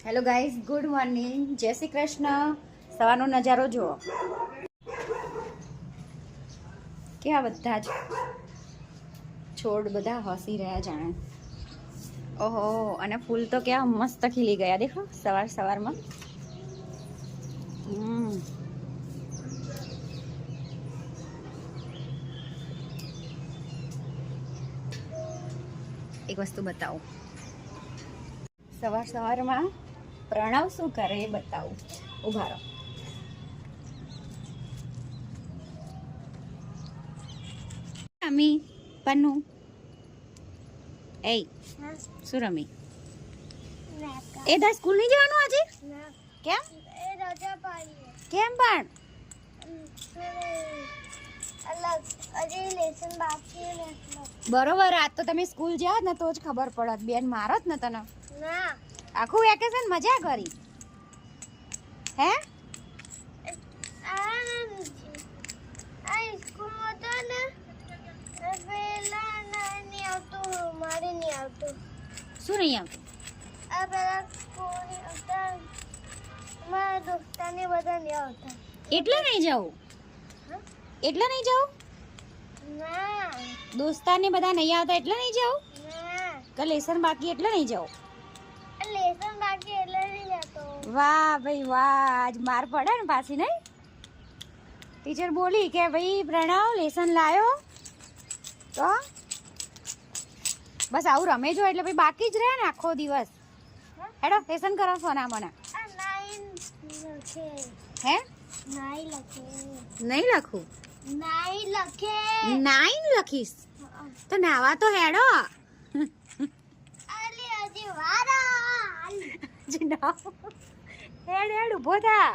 Hello guys, good morning, જય શ્રી કૃષ્ણ. સવારનો નજારો જુઓ, કેવા બધા જ છોડ બધા હસી રહ્યા જાણે. ઓહો, અને ફૂલ તો કેવા મસ્ત ખીલી ગયા દેખો સવાર સવારમાં. એક વસ્તુ બતાવું, સવાર સવારમાં પ્રણવ શું કરે એ બતાવું. ઉભા રહો. રમી પન્નુ, એ શું રમી? એ તાર સ્કૂલ નહીં જવાનું આજે? કેમ? કેમ પણ? બરોબર, આજ તો તમે સ્કૂલ જાઓ ને તો જ ખબર પડત. બેન મારત ને તને. આખું વેકેશન મજા કરી હે? શું નહીં આવતું? એટલે નહીં જાઉં? એટલે નહીં જાઉં? દોસ્તાર ને બધા નહીં આવતા એટલે નહીં જાઉં? કે લેસન બાકી એટલે નહીં જાઉં? વાહ ભાઈ વાહ, આજ માર પડે ને પાછી નહીં? ટીચર બોલી કે ભાઈ પ્રણવ લેસન લાયો તો બસ આવું રમે જો એટલે ભાઈ બાકી જ રહે ને આખો દિવસ. હેડો લેસન કરો સોના મને. હે નહીં લખું? નાઈન લખીશ તો નાવા તો હેડો. હેડ હેડ ઉભો થા.